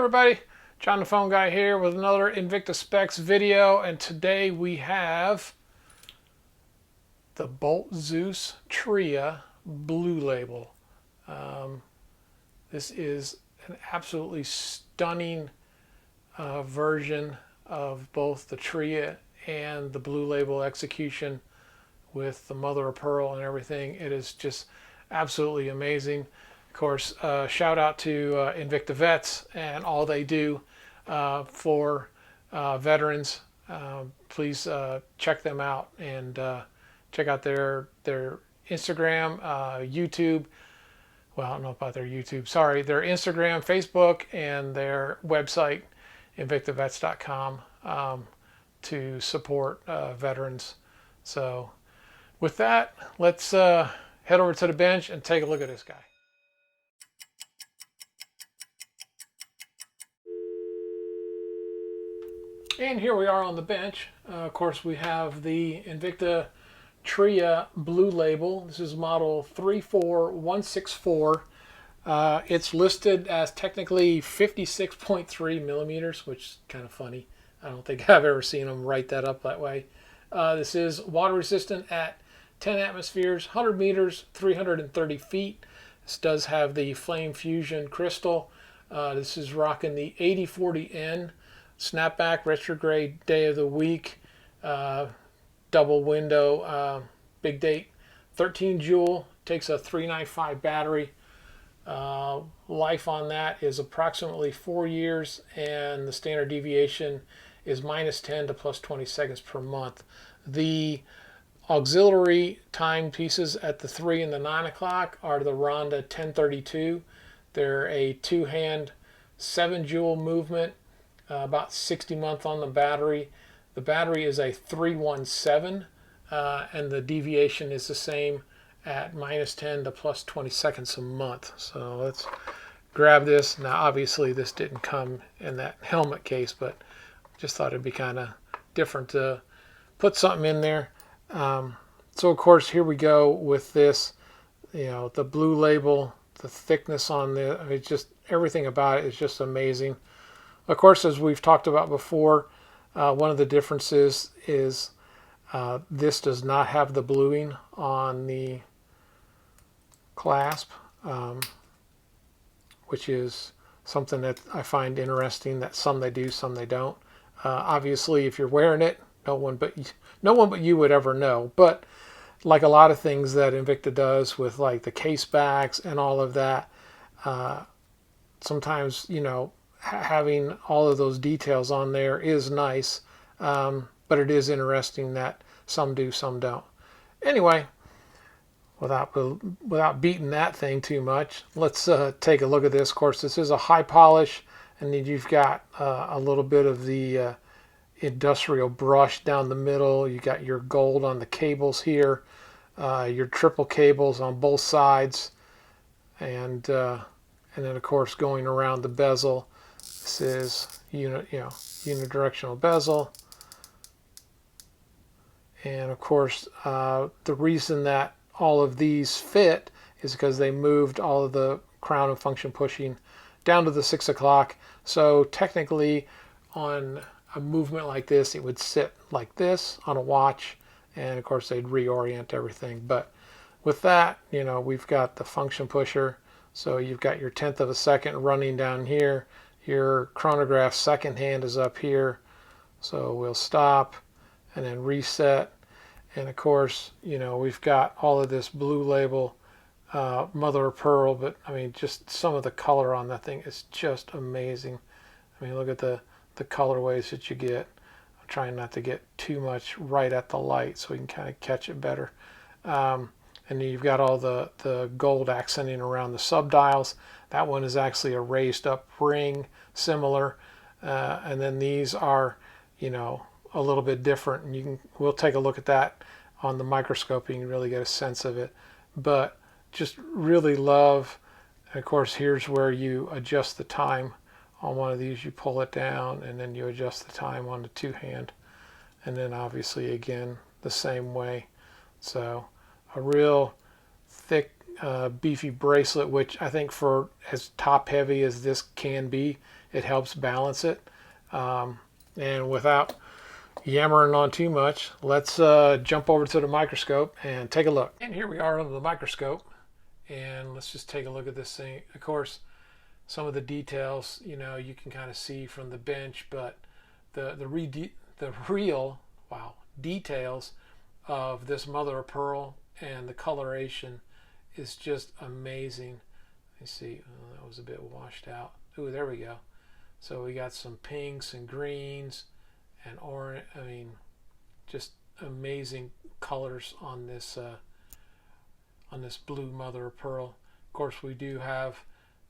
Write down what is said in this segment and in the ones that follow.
everybody, John the Phone Guy here with another Invicta Specs video, and today we have the Bolt Zeus Tria Blue Label. This is an absolutely stunning version of both the Tria and the Blue Label execution with the mother of pearl and everything. It is just absolutely amazing. Of course, shout out to Invicta Vets and all they do for veterans. Please check them out and check out their Instagram, YouTube. Well, I don't know about their YouTube. Sorry, their Instagram, Facebook, and their website, invictavets.com, to support veterans. So, with that, let's head over to the bench and take a look at this guy. And here we are on the bench. Of course, we have the Invicta Tria Blue Label. This is model 34164. It's listed as technically 56.3 millimeters, which is kind of funny. I don't think I've ever seen them write that up that way. This is water resistant at 10 atmospheres, 100 meters, 330 feet. This does have the flame fusion crystal. This is rocking the 8040N. Snapback, retrograde, day of the week, double window, big date, 13 joule, takes a 395 battery. Life on that is approximately 4 years, and the standard deviation is -10 to +20 seconds per month. The auxiliary timepieces at the 3 and the 9 o'clock are the Ronda 1032. They're a two-hand 7 joule movement. About 60 months on the battery. The battery is a 317, and the deviation is the same at -10 to +20 seconds a month. So let's grab this. Now, obviously, this didn't come in that helmet case, but just thought it'd be kind of different to put something in there. So, of course, here we go with this. You know, the blue label, the thickness on the, it's just everything about it is just amazing. Of course, as we've talked about before, one of the differences is this does not have the bluing on the clasp, which is something that I find interesting, that some they do, some they don't. Obviously, if you're wearing it, no one but you would ever know. But like a lot of things that Invicta does with like the case backs and all of that, sometimes, you know, having all of those details on there is nice, but it is interesting that some do, some don't. Anyway, without beating that thing too much, let's take a look at this. Of course, this is a high polish, and then you've got a little bit of the industrial brush down the middle. You got your gold on the cables here, your triple cables on both sides, and then of course going around the bezel. This is unidirectional bezel, and of course the reason that all of these fit is because they moved all of the crown and function pushing down to the 6 o'clock. So technically, on a movement like this, it would sit like this on a watch, and of course they'd reorient everything. But with that, you know, we've got the function pusher, so you've got your 1/10 of a second running down here. Your chronograph second hand is up here, so we'll stop and then reset. And of course, you know, we've got all of this blue label, mother of pearl, but I mean, just some of the color on that thing is just amazing. I mean, look at the colorways that you get. I'm trying not to get too much right at the light so we can kind of catch it better. And then you've got all the gold accenting around the subdials. That one is actually a raised up ring, similar. And then these are, you know, a little bit different. And we'll take a look at that on the microscope. You can really get a sense of it. But just really love, and of course, here's where you adjust the time on one of these. You pull it down and then you adjust the time on the two hand. And then obviously, again, the same way. So a real thick, beefy bracelet, which I think for as top heavy as this can be, it helps balance it. And without yammering on too much, let's jump over to the microscope and take a look. And here we are under the microscope, and let's just take a look at this thing. Of course, some of the details, you know, you can kind of see from the bench, but the real details of this mother of pearl and the coloration is just amazing. Let me see. Oh, that was a bit washed out. Ooh, there we go. So we got some pinks and greens and orange. I mean, just amazing colors on this blue mother of pearl. Of course, we do have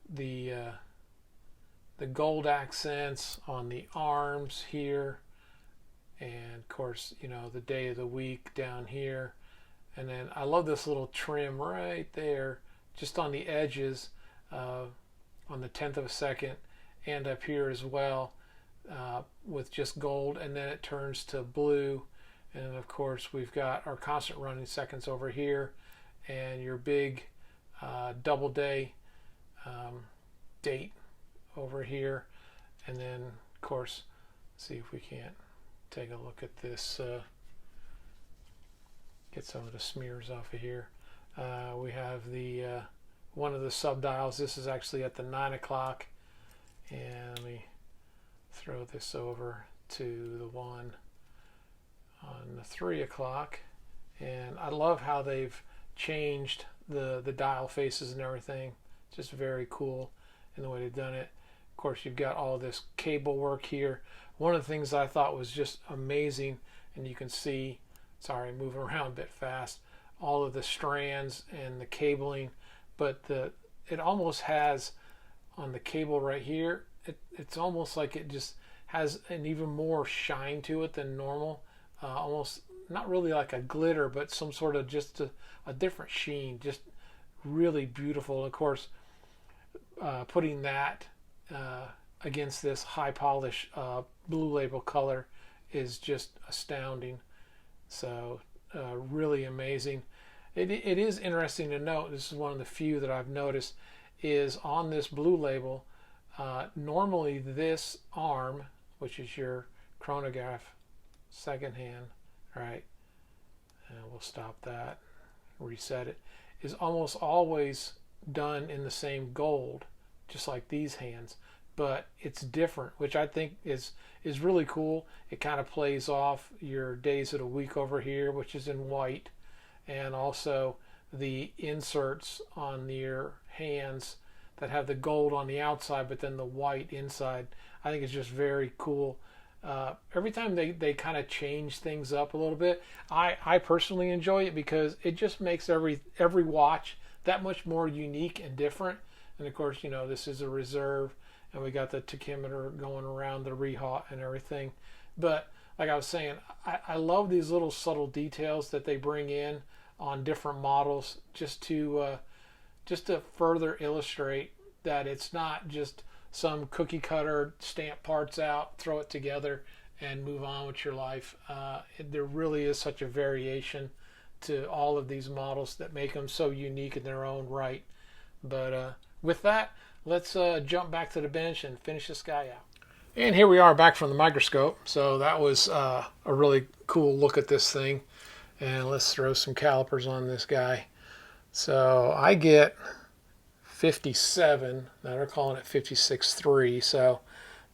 the gold accents on the arms here, and of course, you know, the day of the week down here. And then I love this little trim right there, just on the edges, on the 10th of a second, and up here as well, with just gold, and then it turns to blue. And of course, we've got our constant running seconds over here, and your big double day date over here. And then, of course, see if we can't take a look at this. Get some of the smears off of here. We have the one of the subdials. This is actually at the 9 o'clock. And let me throw this over to the one on the 3 o'clock. And I love how they've changed the dial faces and everything. Just very cool in the way they've done it. Of course, you've got all this cable work here. One of the things I thought was just amazing, and you can see, sorry, moving around a bit fast, all of the strands and the cabling, but it almost has on the cable right here, it's almost like it just has an even more shine to it than normal. Almost not really like a glitter, but some sort of just a different sheen, just really beautiful. Of course, putting that against this high polish blue label color is just astounding. So really amazing. It is interesting to note, this is one of the few that I've noticed, is on this blue label, normally this arm, which is your chronograph second hand, right, and we'll stop that, reset it, is almost always done in the same gold, just like these hands, but it's different, which I think is really cool. It kind of plays off your days of the week over here, which is in white, and also the inserts on your hands that have the gold on the outside but then the white inside. I think it's just very cool. Every time they kind of change things up a little bit, I personally enjoy it because it just makes every watch that much more unique and different. And of course, you know, this is a reserve, and we got the tachymeter going around the rehaut and everything. But like I was saying, I love these little subtle details that they bring in on different models, just to further illustrate that it's not just some cookie cutter, stamp parts out, throw it together, and move on with your life. There really is such a variation to all of these models that make them so unique in their own right. But with that, let's jump back to the bench and finish this guy out. And here we are back from the microscope. So that was a really cool look at this thing. And let's throw some calipers on this guy. So I get 57. Now they're calling it 56.3. So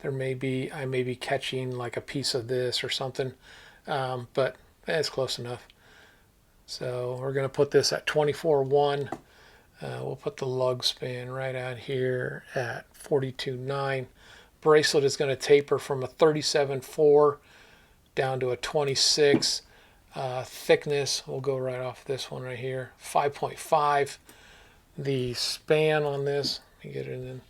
I may be catching like a piece of this or something, but it's close enough. So we're going to put this at 24.1. We'll put the lug span right out here at 42.9. Bracelet is going to taper from a 37.4 down to a 26. Thickness, we'll go right off this one right here, 5.5. The span on this, let me get it in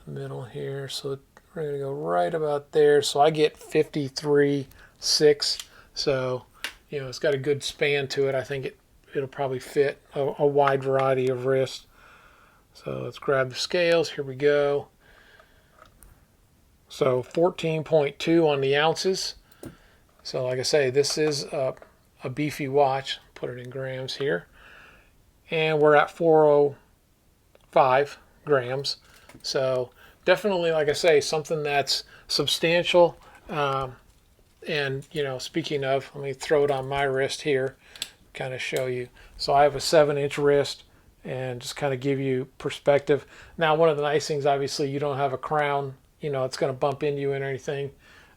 the middle here. So we're going to go right about there. So I get 53.6. So, you know, it's got a good span to it. I think it'll probably fit a wide variety of wrists. So let's grab the scales. Here we go. So 14.2 on the ounces. So like I say, this is a beefy watch. Put it in grams here. And we're at 405 grams. So definitely, like I say, something that's substantial. And, you know, speaking of, let me throw it on my wrist here, kind of show you. So I have a 7-inch wrist, and just kind of give you perspective. Now, one of the nice things, obviously, you don't have a crown, you know, it's going to bump into you and anything.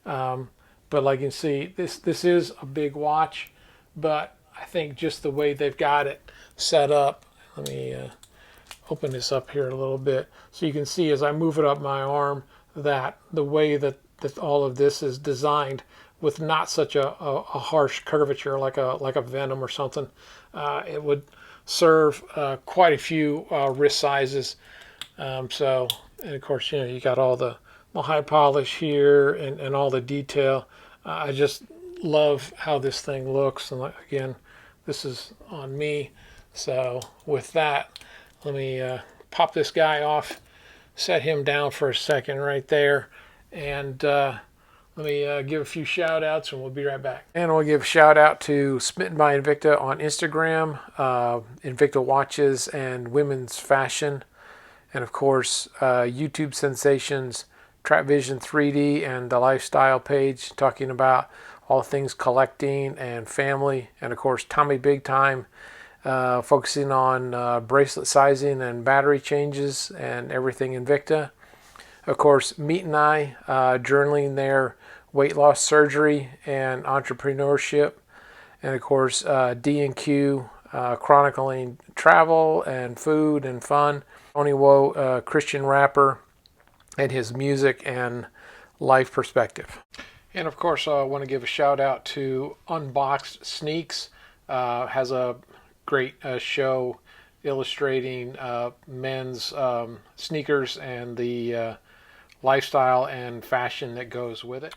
But like you can see, this is a big watch, but I think just the way they've got it set up, let me open this up here a little bit, so you can see as I move it up my arm that the way that all of this is designed, with not such a harsh curvature like a Venom or something, it would serve quite a few wrist sizes. So, and of course, you know, you got all the high polish here and all the detail. I just love how this thing looks. And again, this is on me. So with that, let me pop this guy off, set him down for a second right there, and let me give a few shout outs, and we'll be right back. And we'll give a shout out to Smitten by Invicta on Instagram, Invicta Watches and Women's Fashion, and of course YouTube sensations Trap Vision 3D and the Lifestyle page, talking about all things collecting and family, and of course Tommy Big Time, focusing on bracelet sizing and battery changes and everything Invicta. Of course, Meat and I, journaling their weight loss surgery and entrepreneurship. And of course, D&Q, chronicling travel and food and fun. Tony Woe, Christian rapper, and his music and life perspective. And of course, I want to give a shout out to Unboxed Sneaks. Has a great show illustrating men's sneakers and the lifestyle and fashion that goes with it.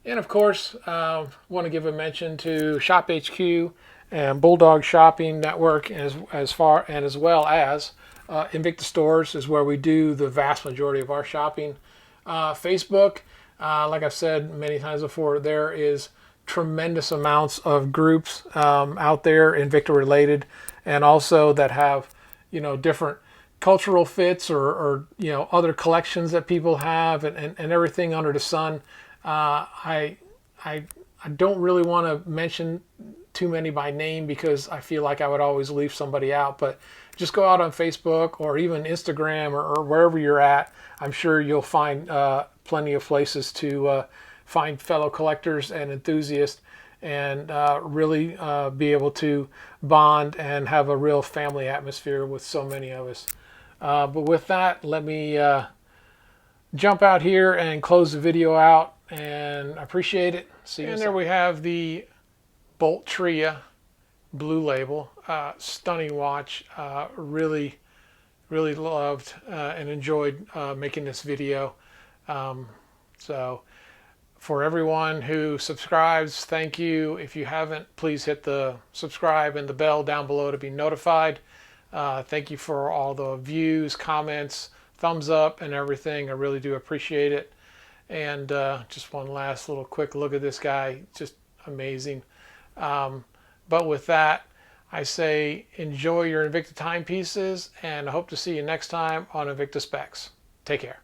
And of course, want to give a mention to Shop HQ and Bulldog Shopping Network, as well as Invicta Stores is where we do the vast majority of our shopping. Facebook, like I've said many times before, there is tremendous amounts of groups out there, Invicta related, and also that have, you know, different cultural fits or you know, other collections that people have, and everything under the sun. I don't really want to mention too many by name because I feel like I would always leave somebody out, but just go out on Facebook or even Instagram or wherever you're at. I'm sure you'll find plenty of places to find fellow collectors and enthusiasts, and really be able to bond and have a real family atmosphere with so many of us. But with that, let me jump out here and close the video out, and I appreciate it. See you. And there we have the Bolt Tria blue label, stunning watch. Really loved and enjoyed making this video. So for everyone who subscribes, thank you. If you haven't, please hit the subscribe and the bell down below to be notified. Thank you for all the views, comments, thumbs up, and everything. I really do appreciate it. And just one last little quick look at this guy, just amazing. But with that, I say enjoy your Invicta timepieces, and I hope to see you next time on Invicta Specs. Take care.